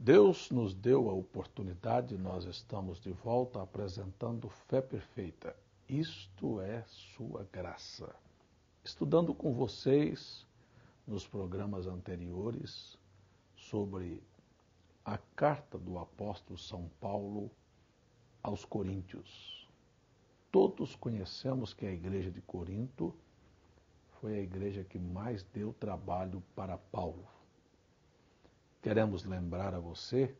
Deus nos deu a oportunidade, nós estamos de volta apresentando Fé Perfeita. Isto é sua graça. Estudando com vocês nos programas anteriores sobre a carta do apóstolo São Paulo aos Coríntios. Todos conhecemos que a igreja de Corinto foi a igreja que mais deu trabalho para Paulo. Queremos lembrar a você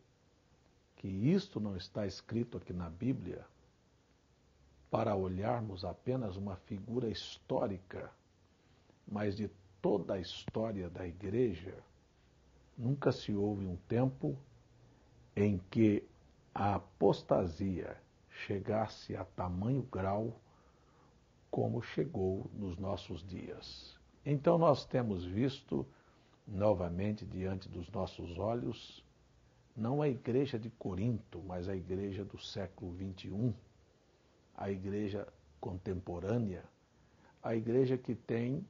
que isto não está escrito aqui na Bíblia para olharmos apenas uma figura histórica, mas de toda a história da igreja, nunca se houve um tempo em que a apostasia chegasse a tamanho grau como chegou nos nossos dias. Então nós temos visto novamente diante dos nossos olhos, não a igreja de Corinto, mas a igreja do século XXI, a igreja contemporânea, a igreja que tem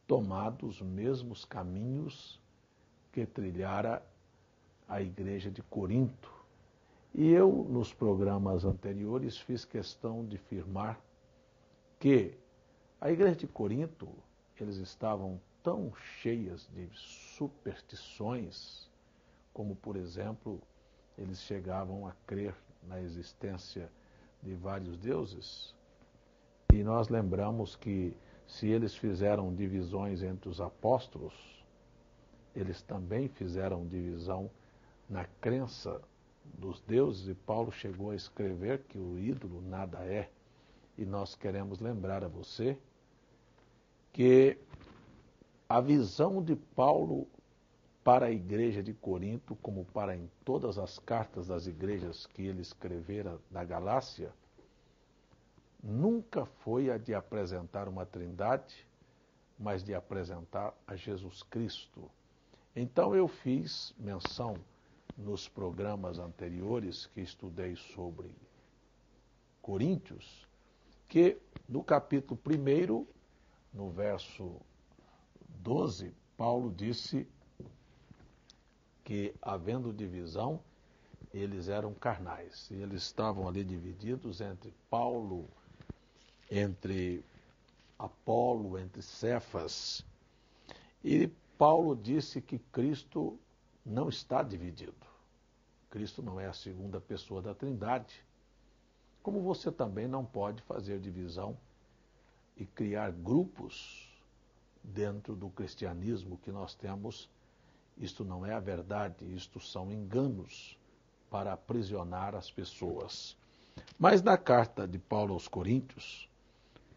tomado os mesmos caminhos que trilhara a igreja de Corinto. E eu, nos programas anteriores, fiz questão de afirmar que a igreja de Corinto, eles estavam tão cheias de superstições, como, por exemplo, eles chegavam a crer na existência de vários deuses. E nós lembramos que se eles fizeram divisões entre os apóstolos, eles também fizeram divisão na crença dos deuses, e Paulo chegou a escrever que o ídolo nada é. E nós queremos lembrar a você que a visão de Paulo para a igreja de Corinto, como para em todas as cartas das igrejas que ele escrevera na Galácia, nunca foi a de apresentar uma trindade, mas de apresentar a Jesus Cristo. Então eu fiz menção nos programas anteriores que estudei sobre Coríntios, que no capítulo 1, no verso 12, Paulo disse que, havendo divisão, eles eram carnais. E eles estavam ali divididos entre Paulo, entre Apolo, entre Cefas. E Paulo disse que Cristo não está dividido. Cristo não é a segunda pessoa da Trindade. Como você também não pode fazer divisão e criar grupos dentro do cristianismo que nós temos. Isto não é a verdade, isto são enganos para aprisionar as pessoas. Mas na carta de Paulo aos Coríntios,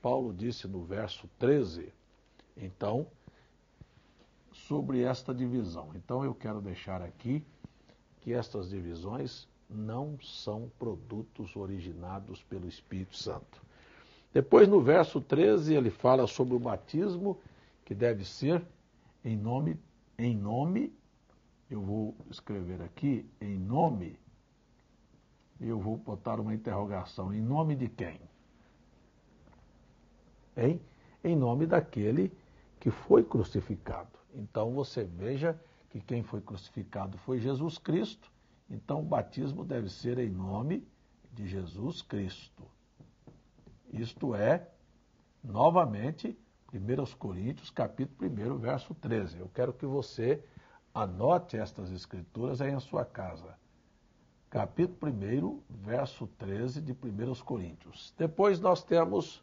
Paulo disse no verso 13, então, sobre esta divisão. Então eu quero deixar aqui que estas divisões não são produtos originados pelo Espírito Santo. Depois, no verso 13, ele fala sobre o batismo, que deve ser em nome, eu vou escrever aqui, em nome, eu vou botar uma interrogação, em nome de quem? Em nome daquele que foi crucificado. Então você veja que quem foi crucificado foi Jesus Cristo, então o batismo deve ser em nome de Jesus Cristo. Isto é, novamente, 1 Coríntios, capítulo 1, verso 13. Eu quero que você anote estas escrituras aí em sua casa. Capítulo 1, verso 13 de 1 Coríntios. Depois nós temos,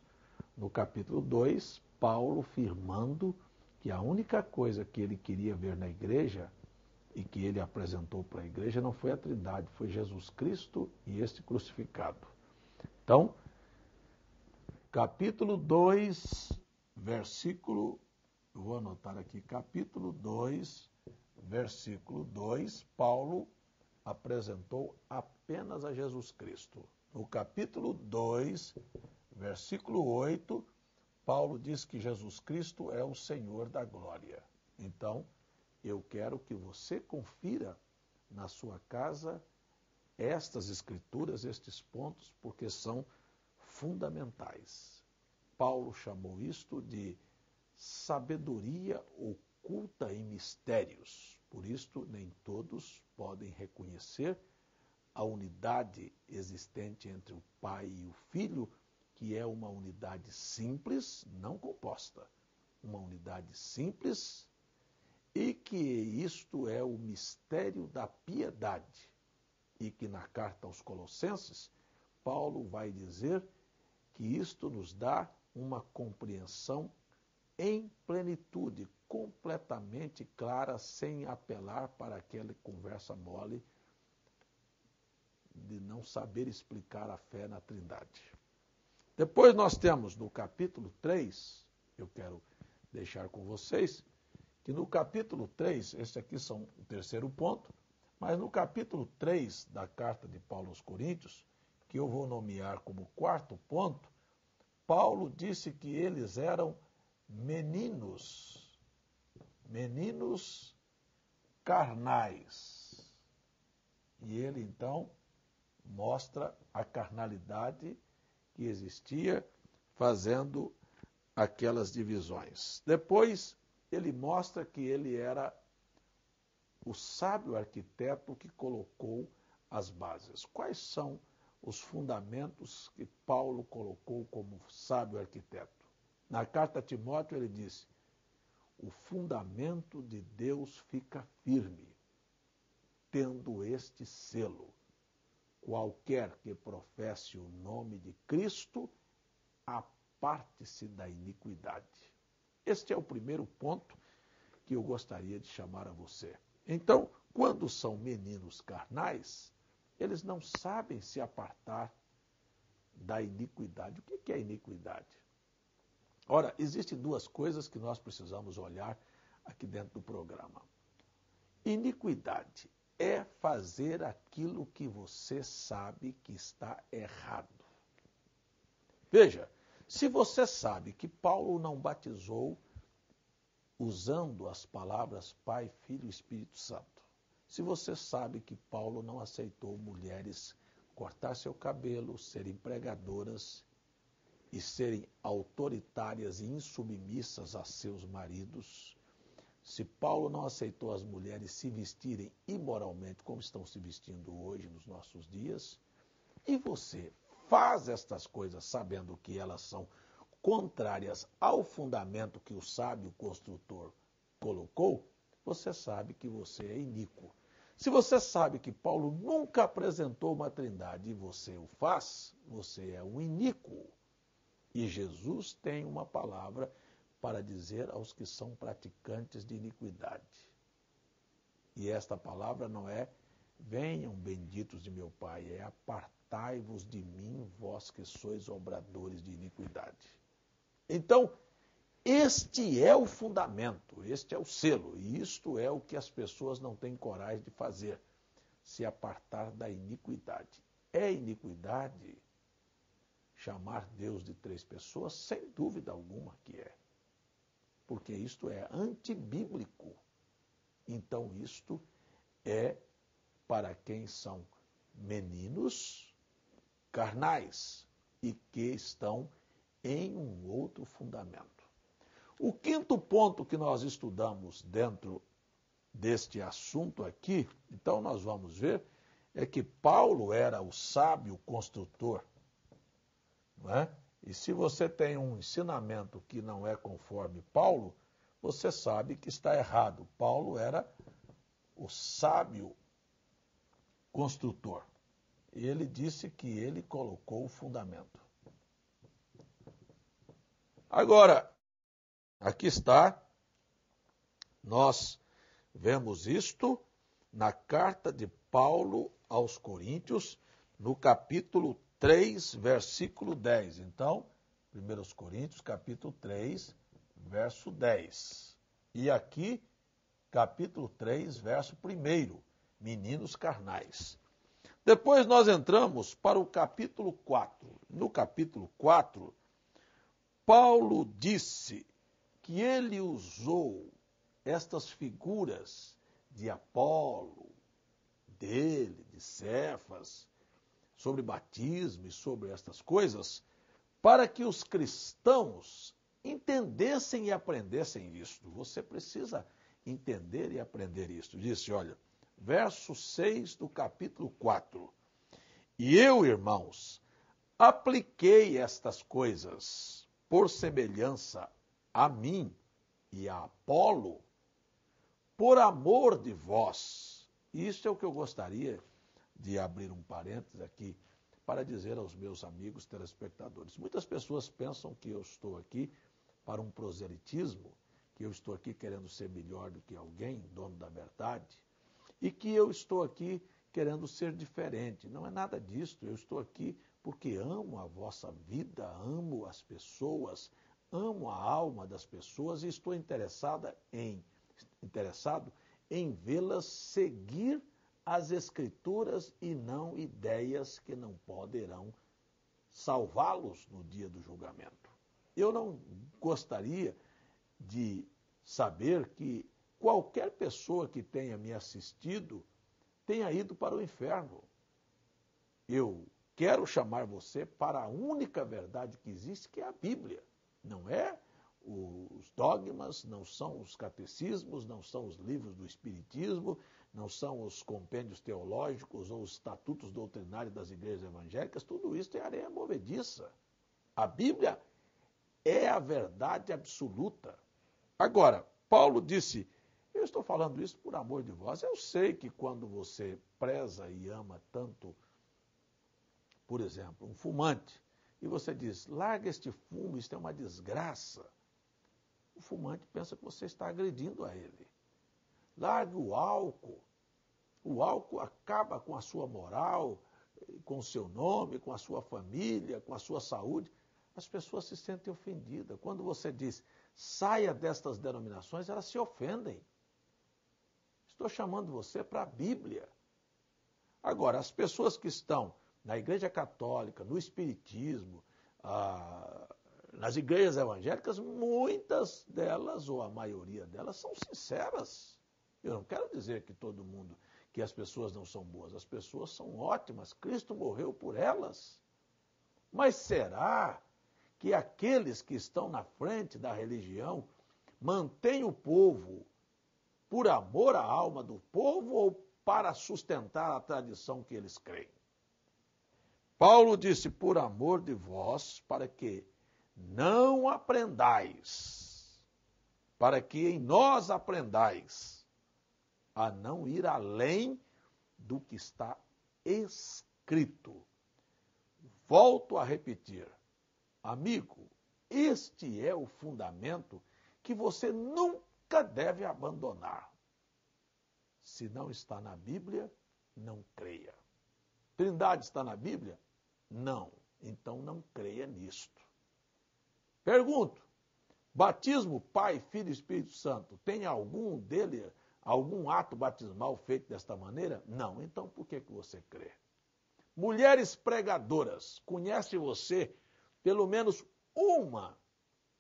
no capítulo 2, Paulo firmando que a única coisa que ele queria ver na igreja e que ele apresentou para a igreja não foi a Trindade, foi Jesus Cristo e este crucificado. Então, capítulo 2, versículo, eu vou anotar aqui, capítulo 2, versículo 2, Paulo apresentou apenas a Jesus Cristo. No capítulo 2, versículo 8, Paulo diz que Jesus Cristo é o Senhor da glória. Então, eu quero que você confira na sua casa estas escrituras, estes pontos, porque são fundamentais. Paulo chamou isto de sabedoria oculta em mistérios. Por isto, nem todos podem reconhecer a unidade existente entre o Pai e o Filho, que é uma unidade simples, não composta. Uma unidade simples e que isto é o mistério da piedade. E que na carta aos Colossenses, Paulo vai dizer que isto nos dá uma compreensão em plenitude, completamente clara, sem apelar para aquela conversa mole de não saber explicar a fé na Trindade. Depois nós temos no capítulo 3, eu quero deixar com vocês, que no capítulo 3, esse aqui são o terceiro ponto, mas no capítulo 3 da carta de Paulo aos Coríntios, que eu vou nomear como quarto ponto, Paulo disse que eles eram meninos carnais. E ele então mostra a carnalidade que existia, fazendo aquelas divisões. Depois, ele mostra que ele era o sábio arquiteto que colocou as bases. Quais são os fundamentos que Paulo colocou como sábio arquiteto? Na carta a Timóteo, ele disse: o fundamento de Deus fica firme, tendo este selo: qualquer que professe o nome de Cristo, aparte-se da iniquidade. Este é o primeiro ponto que eu gostaria de chamar a você. Então, quando são meninos carnais, eles não sabem se apartar da iniquidade. O que é iniquidade? Ora, existem duas coisas que nós precisamos olhar aqui dentro do programa. Iniquidade é fazer aquilo que você sabe que está errado. Veja, se você sabe que Paulo não batizou usando as palavras Pai, Filho e Espírito Santo, se você sabe que Paulo não aceitou mulheres cortar seu cabelo, serem pregadoras e serem autoritárias e insubmissas a seus maridos, se Paulo não aceitou as mulheres se vestirem imoralmente como estão se vestindo hoje nos nossos dias, e você faz estas coisas sabendo que elas são contrárias ao fundamento que o sábio construtor colocou, você sabe que você é iníquo. Se você sabe que Paulo nunca apresentou uma trindade e você o faz, você é um iníquo. E Jesus tem uma palavra para dizer aos que são praticantes de iniquidade. E esta palavra não é venham benditos de meu Pai, é apartai-vos de mim, vós que sois obradores de iniquidade. Então, este é o fundamento, este é o selo, e isto é o que as pessoas não têm coragem de fazer, se apartar da iniquidade. É iniquidade chamar Deus de três pessoas? Sem dúvida alguma que é. Porque isto é antibíblico. Então, isto é para quem são meninos carnais e que estão em um outro fundamento. O quinto ponto que nós estudamos dentro deste assunto aqui, então nós vamos ver, é que Paulo era o sábio construtor. Não é? E se você tem um ensinamento que não é conforme Paulo, você sabe que está errado. Paulo era o sábio construtor. E ele disse que ele colocou o fundamento. Agora, aqui está, nós vemos isto na carta de Paulo aos Coríntios, no capítulo 3, versículo 10. Então, 1 Coríntios, capítulo 3, verso 10. E aqui, capítulo 3, verso 1, meninos carnais. Depois nós entramos para o capítulo 4. No capítulo 4, Paulo disse que ele usou estas figuras de Apolo, dele, de Cefas, sobre batismo e sobre estas coisas, para que os cristãos entendessem e aprendessem isso. Você precisa entender e aprender isso. Disse, olha, verso 6 do capítulo 4. E eu, irmãos, apliquei estas coisas por semelhança a mim e a Apolo, por amor de vós. Isso é o que eu gostaria de abrir um parênteses aqui para dizer aos meus amigos telespectadores. Muitas pessoas pensam que eu estou aqui para um proselitismo, que eu estou aqui querendo ser melhor do que alguém, dono da verdade, e que eu estou aqui querendo ser diferente. Não é nada disso. Eu estou aqui porque amo a vossa vida, amo as pessoas, amo a alma das pessoas e estou interessado em vê-las seguir as Escrituras e não ideias que não poderão salvá-los no dia do julgamento. Eu não gostaria de saber que qualquer pessoa que tenha me assistido tenha ido para o inferno. Eu quero chamar você para a única verdade que existe, que é a Bíblia. Não é os dogmas, não são os catecismos, não são os livros do Espiritismo, não são os compêndios teológicos ou os estatutos doutrinários das igrejas evangélicas, tudo isso é areia movediça. A Bíblia é a verdade absoluta. Agora, Paulo disse, eu estou falando isso por amor de vós. Eu sei que quando você preza e ama tanto, por exemplo, um fumante, e você diz, larga este fumo, isso é uma desgraça. O fumante pensa que você está agredindo a ele. Largue o álcool. O álcool acaba com a sua moral, com o seu nome, com a sua família, com a sua saúde. As pessoas se sentem ofendidas. Quando você diz, saia destas denominações, elas se ofendem. Estou chamando você para a Bíblia. Agora, as pessoas que estão na Igreja Católica, no Espiritismo, nas igrejas evangélicas, muitas delas, ou a maioria delas, são sinceras. Eu não quero dizer que todo mundo, que as pessoas não são boas. As pessoas são ótimas. Cristo morreu por elas. Mas será que aqueles que estão na frente da religião mantêm o povo por amor à alma do povo ou para sustentar a tradição que eles creem? Paulo disse, por amor de vós, para que não aprendais, para que em nós aprendais a não ir além do que está escrito. Volto a repetir, amigo, este é o fundamento que você nunca deve abandonar. Se não está na Bíblia, não creia. Trindade está na Bíblia? Não. Então não creia nisto. Pergunto, batismo, Pai, Filho e Espírito Santo, tem algum ato batismal feito desta maneira? Não. Então por que você crê? Mulheres pregadoras, conhece você pelo menos uma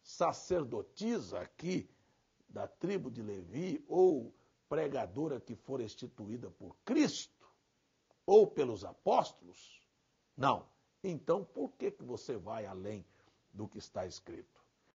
sacerdotisa aqui da tribo de Levi ou pregadora que for instituída por Cristo ou pelos apóstolos? Não. Então, por que você vai além do que está escrito?